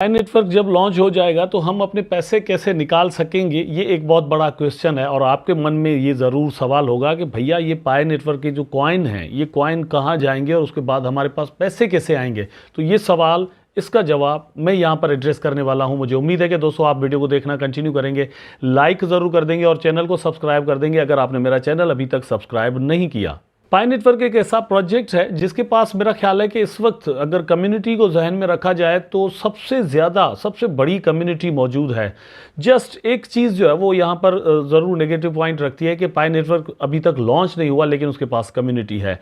पाई network जब launch हो जाएगा तो हम अपने पैसे कैसे निकाल सकेंगे, ये एक बहुत बड़ा क्वेश्चन है। और आपके मन में ये ज़रूर सवाल होगा कि भैया ये पाई नेटवर्क के जो कॉइन हैं, ये कॉइन कहाँ जाएंगे और उसके बाद हमारे पास पैसे कैसे आएंगे। तो ये सवाल, इसका जवाब मैं यहाँ पर एड्रेस करने वाला हूँ। मुझे उम्मीद है कि दोस्तों आप वीडियो को देखना कंटिन्यू करेंगे, लाइक ज़रूर कर देंगे और चैनल को सब्सक्राइब कर देंगे अगर आपने मेरा चैनल अभी तक सब्सक्राइब नहीं किया। पाई नेटवर्क एक ऐसा प्रोजेक्ट है जिसके पास मेरा ख्याल है कि इस वक्त अगर कम्युनिटी को जहन में रखा जाए तो सबसे बड़ी कम्युनिटी मौजूद है। जस्ट एक चीज़ जो है वो यहाँ पर ज़रूर नेगेटिव पॉइंट रखती है कि पाई नेटवर्क अभी तक लॉन्च नहीं हुआ लेकिन उसके पास कम्युनिटी है।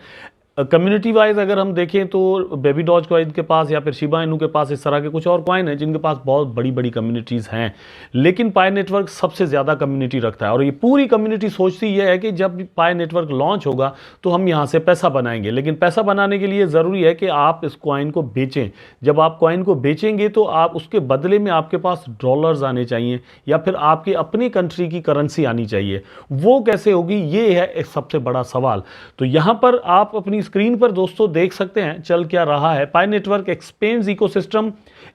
कम्युनिटी वाइज अगर हम देखें तो बेबी डॉज कॉइन के पास या फिर शिबा इनू के पास इस तरह के कुछ और कॉइन हैं जिनके पास बहुत बड़ी बड़ी कम्युनिटीज़ हैं, लेकिन पाई नेटवर्क सबसे ज़्यादा कम्युनिटी रखता है। और ये पूरी कम्युनिटी सोचती ये है कि जब पाई नेटवर्क लॉन्च होगा तो हम यहाँ से पैसा बनाएंगे, लेकिन पैसा बनाने के लिए ज़रूरी है कि आप इस कॉइन को बेचें। जब आप कॉइन को बेचेंगे तो आप उसके बदले में आपके पास डॉलर्स आने चाहिए या फिर आपके अपनी कंट्री की करेंसी आनी चाहिए। वो कैसे होगी, ये है एक सबसे बड़ा सवाल। तो यहाँ पर आप अपनी स्क्रीन पर दोस्तों देख सकते हैं चल क्या रहा है। Pi network expands ecosystem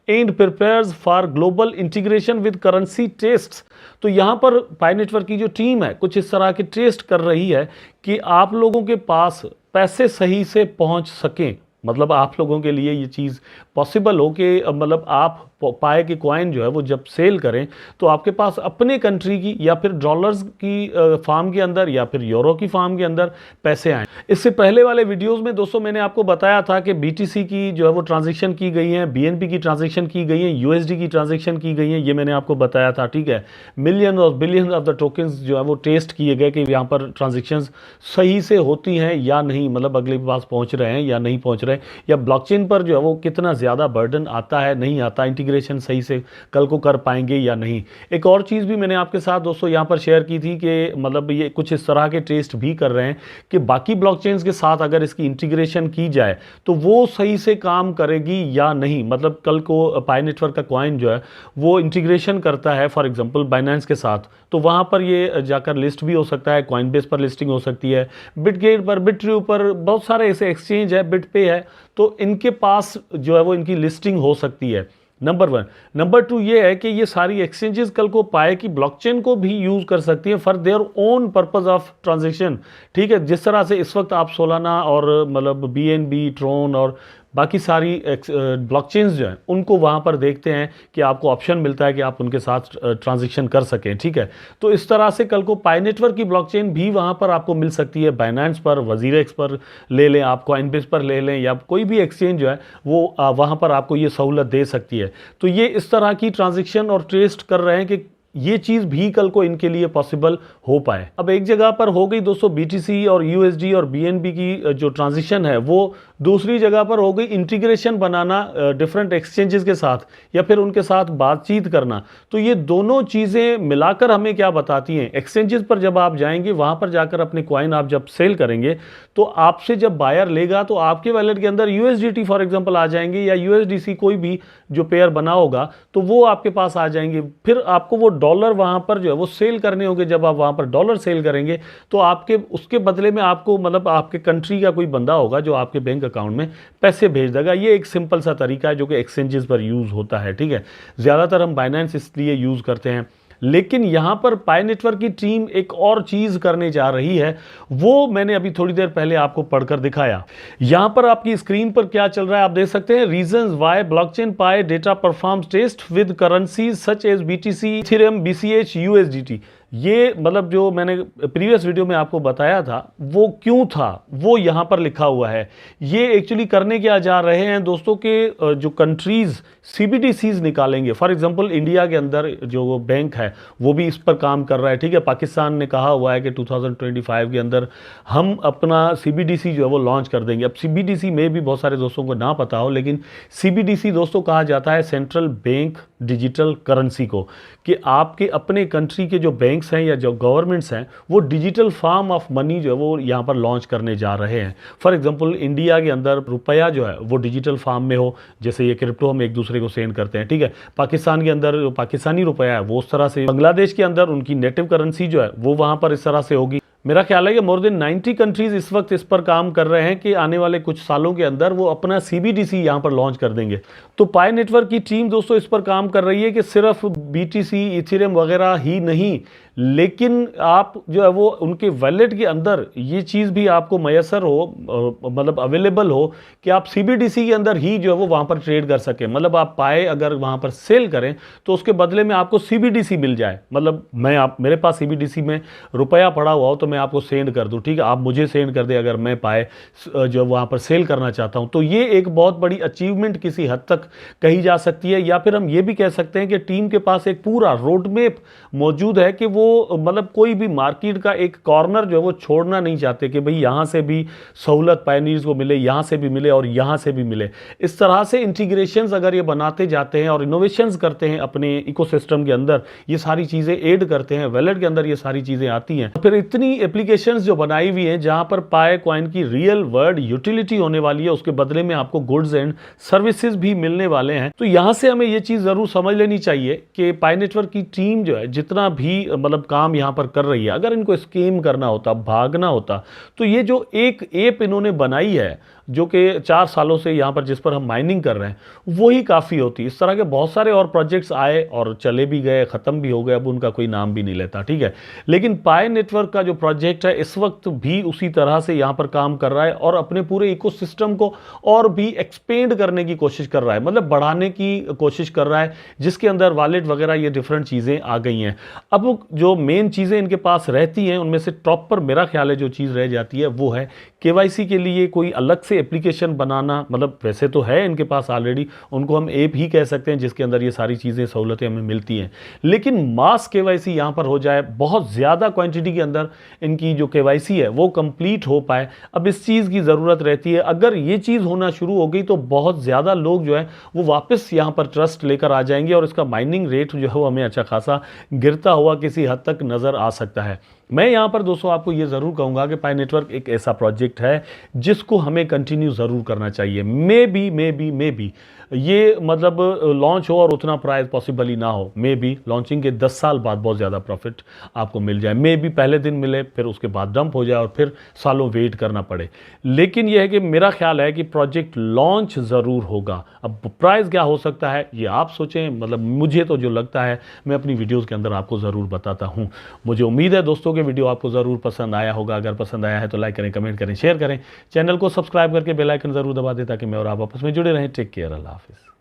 and prepares for global integration with currency tests. तो यहां पर पाई नेटवर्क की जो टीम है कुछ इस तरह के टेस्ट कर रही है कि आप लोगों के पास पैसे सही से पहुंच सकें। मतलब आप लोगों के लिए ये चीज़ पॉसिबल हो कि मतलब आप पाए कि कॉइन जो है वो जब सेल करें तो आपके पास अपने कंट्री की या फिर डॉलर्स की फार्म के अंदर या फिर यूरो की फार्म के अंदर पैसे आए। इससे पहले वाले वीडियोस में दोस्तों मैंने आपको बताया था कि बीटीसी की जो है वो ट्रांजैक्शन की गई है, बीएनबी की ट्रांजैक्शन की गई है, यूएसडी की ट्रांजैक्शन की गई है, ये मैंने आपको बताया था। ठीक है, मिलियन और बिलियन ऑफ द टोकन्स जो है वो टेस्ट किए गए कि यहाँ पर ट्रांजेक्शन सही से होती हैं या नहीं, मतलब अगले के पास पहुँच रहे हैं या नहीं पहुँच रहे हैं, या ब्लॉकचेन पर जो है वो कितना ज़्यादा बर्डन आता है नहीं आता, इंटीग्रेशन सही से कल को कर पाएंगे या नहीं। एक और चीज़ भी मैंने आपके साथ दोस्तों यहाँ पर शेयर की थी कि मतलब ये कुछ इस तरह के टेस्ट भी कर रहे हैं कि बाकी ब्लॉकचेन्स के साथ अगर इसकी इंटीग्रेशन की जाए तो वो सही से काम करेगी या नहीं। मतलब कल को पाई नेटवर्क का कॉइन जो है वो इंटीग्रेशन करता है फॉर एग्जांपल बाइनेंस के साथ, तो वहाँ पर ये जाकर लिस्ट भी हो सकता है, कॉइनबेस पर लिस्टिंग हो सकती है, बिटगेट पर, बिट्रियो पर, बहुत सारे ऐसे एक्सचेंज है, बिटपे है, तो इनके पास जो है वो इनकी लिस्टिंग हो सकती है। नंबर 1। नंबर 2 ये है कि ये सारी एक्सचेंजेस कल को पाए कि ब्लॉकचेन को भी यूज कर सकती है for their own purpose of transaction. ठीक है, जिस तरह से इस वक्त आप सोलाना और मतलब बीएनबी, ट्रोन और बाकी सारी ब्लॉकचेन्स जो हैं उनको वहाँ पर देखते हैं कि आपको ऑप्शन मिलता है कि आप उनके साथ ट्रांजैक्शन कर सकें। ठीक है, तो इस तरह से कल को पाई नेटवर्क की ब्लॉकचेन भी वहाँ पर आपको मिल सकती है। बाइनेंस पर, वजीरेक्स पर ले लें, आप कॉइनबेस पर ले लें, या कोई भी एक्सचेंज जो है वो वहाँ पर आपको ये सहूलत दे सकती है। तो ये इस तरह की ट्रांजैक्शन और टेस्ट कर रहे हैं कि ये चीज़ भी कल को इनके लिए पॉसिबल हो पाए। अब एक जगह पर हो गई दोस्तों बीटीसी और यूएसडी और बीएनबी की जो ट्रांजिशन है, वो दूसरी जगह पर हो गई इंटीग्रेशन बनाना डिफरेंट एक्सचेंजेस के साथ या फिर उनके साथ बातचीत करना। तो ये दोनों चीज़ें मिलाकर हमें क्या बताती हैं, एक्सचेंजेस पर जब आप जाएंगे वहाँ पर जाकर अपने कॉइन आप जब सेल करेंगे तो आपसे जब बायर लेगा तो आपके वैलेट के अंदर यूएसडीटी फॉर एग्जांपल आ जाएंगे या यूएसडीसी कोई भी जो पेयर बना होगा तो वो आपके पास आ जाएंगे। फिर आपको वो डॉलर वहाँ पर जो है वो सेल करने होंगे। जब आप वहाँ पर डॉलर सेल करेंगे तो आपके उसके बदले में आपको मतलब आपके कंट्री का कोई बंदा होगा जो आपके बैंक अकाउंट में पैसे भेज देगा। ये एक सिंपल सा तरीका है जो कि एक्सचेंजेस पर यूज़ होता है। ठीक है, ज़्यादातर हम बाइनेंस इसलिए यूज़ करते हैं, लेकिन यहां पर पाई नेटवर्क की टीम एक और चीज करने जा रही है, वो मैंने अभी थोड़ी देर पहले आपको पढ़कर दिखाया। यहां पर आपकी स्क्रीन पर क्या चल रहा है आप देख सकते हैं, reasons why blockchain pi data performs test with currencies such as BTC, Ethereum, BCH, USDT. ये मतलब जो मैंने प्रीवियस वीडियो में आपको बताया था वो क्यों था वो यहां पर लिखा हुआ है। ये एक्चुअली करने क्या जा रहे हैं दोस्तों के जो कंट्रीज सीबीडीसीज निकालेंगे। फॉर एग्जांपल इंडिया के अंदर जो बैंक है वो भी इस पर काम कर रहा है। ठीक है, पाकिस्तान ने कहा हुआ है कि 2025 के अंदर हम अपना सीबीडीसी जो है वो लॉन्च कर देंगे। अब सीबीडीसी में भी बहुत सारे दोस्तों को ना पता हो, लेकिन सीबीडीसी दोस्तों कहा जाता है सेंट्रल बैंक डिजिटल करेंसी को, कि आपके अपने कंट्री के जो बैंक्स हैं या जो गवर्नमेंट्स हैं वो डिजिटल फॉर्म ऑफ मनी जो है वो यहाँ पर लॉन्च करने जा रहे हैं। फॉर एग्जांपल इंडिया के अंदर रुपया जो है वो डिजिटल फॉर्म में हो, जैसे ये क्रिप्टो हम एक दूसरे को सेंड करते हैं। ठीक है, पाकिस्तान के अंदर जो पाकिस्तानी रुपया है वो उस तरह से, बांग्लादेश के अंदर उनकी नेटिव करेंसी जो है वो वहाँ पर इस तरह से होगी, मेरा ख्याल है कि मोर देन 90 कंट्रीज इस वक्त इस पर काम कर रहे हैं कि आने वाले कुछ सालों के अंदर वो अपना CBDC यहाँ पर लॉन्च कर देंगे। तो पाई नेटवर्क की टीम दोस्तों इस पर काम कर रही है कि सिर्फ BTC, इथेरियम वगैरह ही नहीं, लेकिन आप जो है वो उनके वैलेट के अंदर ये चीज़ भी आपको मैसर हो, मतलब अवेलेबल हो कि आप CBDC के अंदर ही जो है वो वहाँ पर ट्रेड कर सकें। मतलब आप पाए अगर वहाँ पर सेल करें तो उसके बदले में आपको CBDC मिल जाए। मतलब मेरे पास CBDC में रुपया पड़ा हुआ हो तो मैं आपको सेंड कर दूं, ठीक है, आप मुझे सेंड कर दें अगर मैं पाए जो वहाँ पर सेल करना चाहता हूँ। तो ये एक बहुत बड़ी अचीवमेंट किसी हद तक कही जा सकती है। या फिर हम ये भी कह सकते हैं कि टीम के पास एक पूरा रोड मैप मौजूद है कि वो मतलब कोई भी मार्केट का एक कॉर्नर जो है वो छोड़ना नहीं चाहते कि भाई यहाँ से भी सहूलत पायनियर्स को मिले, यहाँ से भी मिले और यहाँ से भी मिले। इस तरह से इंटीग्रेशंस अगर ये बनाते जाते हैं और इनोवेशंस करते हैं अपने इकोसिस्टम के अंदर, ये सारी चीज़ें ऐड करते हैं, वैलेट के अंदर ये सारी चीज़ें आती हैं। फिर इतनी एप्लीकेशंस जो बनाई हुई हैं जहाँ पर पाए कॉइन की रियल वर्ल्ड यूटिलिटी होने वाली है, उसके बदले में आपको गुड्स एंड सर्विसेज भी मिलने वाले हैं। तो यहाँ से हमें ये चीज़ ज़रूर समझ लेनी चाहिए कि पाई नेटवर्क की टीम जो है जितना भी मतलब काम यहाँ पर कर रही है, अगर इनको स्कीम करना होता, भागना होता, तो ये जो एक ऐप इन्होंने बनाई है जो कि 4 सालों से यहाँ पर जिस पर हम माइनिंग कर रहे हैं, वही काफ़ी होती। इस तरह के बहुत सारे और प्रोजेक्ट्स आए और चले भी गए, ख़त्म भी हो गए, अब उनका कोई नाम भी नहीं लेता, ठीक है। लेकिन पाई नेटवर्क का जो प्रोजेक्ट है इस वक्त भी उसी तरह से यहाँ पर काम कर रहा है और अपने पूरे इकोसिस्टम को और भी एक्सपेंड करने की कोशिश कर रहा है, मतलब बढ़ाने की कोशिश कर रहा है, जिसके अंदर वॉलेट वगैरह ये डिफरेंट चीज़ें आ गई हैं। अब जो मेन चीज़ें इनके पास रहती हैं उनमें से टॉप पर मेरा ख्याल है जो चीज़ रह जाती है वो है KYC के लिए कोई अलग से एप्लीकेशन बनाना। मतलब वैसे तो है इनके पास ऑलरेडी, उनको हम ऐप ही कह सकते हैं जिसके अंदर ये सारी चीज़ें सहूलतें हमें मिलती हैं, लेकिन मास KYC यहाँ पर हो जाए, बहुत ज़्यादा क्वांटिटी के अंदर इनकी जो KYC है वो कंप्लीट हो पाए, अब इस चीज़ की ज़रूरत रहती है। अगर ये चीज़ होना शुरू हो गई तो बहुत ज़्यादा लोग जो है वो वापस यहाँ पर ट्रस्ट लेकर आ जाएंगे और इसका माइनिंग रेट जो है वो हमें अच्छा खासा गिरता हुआ किसी हद तक नज़र आ सकता है। मैं यहाँ पर दोस्तों आपको ये ज़रूर कहूँगा कि पाई नेटवर्क एक ऐसा प्रोजेक्ट है जिसको हमें कंटिन्यू ज़रूर करना चाहिए। मे बी ये मतलब लॉन्च हो और उतना प्राइस पॉसिबल ही ना हो, मे बी लॉन्चिंग के 10 साल बाद बहुत ज़्यादा प्रॉफिट आपको मिल जाए, मे बी पहले दिन मिले फिर उसके बाद डंप हो जाए और फिर सालों वेट करना पड़े। लेकिन यह है कि मेरा ख्याल है कि प्रोजेक्ट लॉन्च ज़रूर होगा। अब प्राइस क्या हो सकता है ये आप सोचें, मतलब मुझे तो जो लगता है मैं अपनी वीडियोज़ के अंदर आपको ज़रूर बताता हूँ। मुझे उम्मीद है दोस्तों के वीडियो आपको ज़रूर पसंद आया होगा। अगर पसंद आया है तो लाइक करें, कमेंट करें, शेयर करें, चैनल को सब्सक्राइब करके बेल आइकन ज़रूर दबा दें ताकि मैं और आप आपस में जुड़े रहें। टेक केयर, अल्लाह हाफिज़।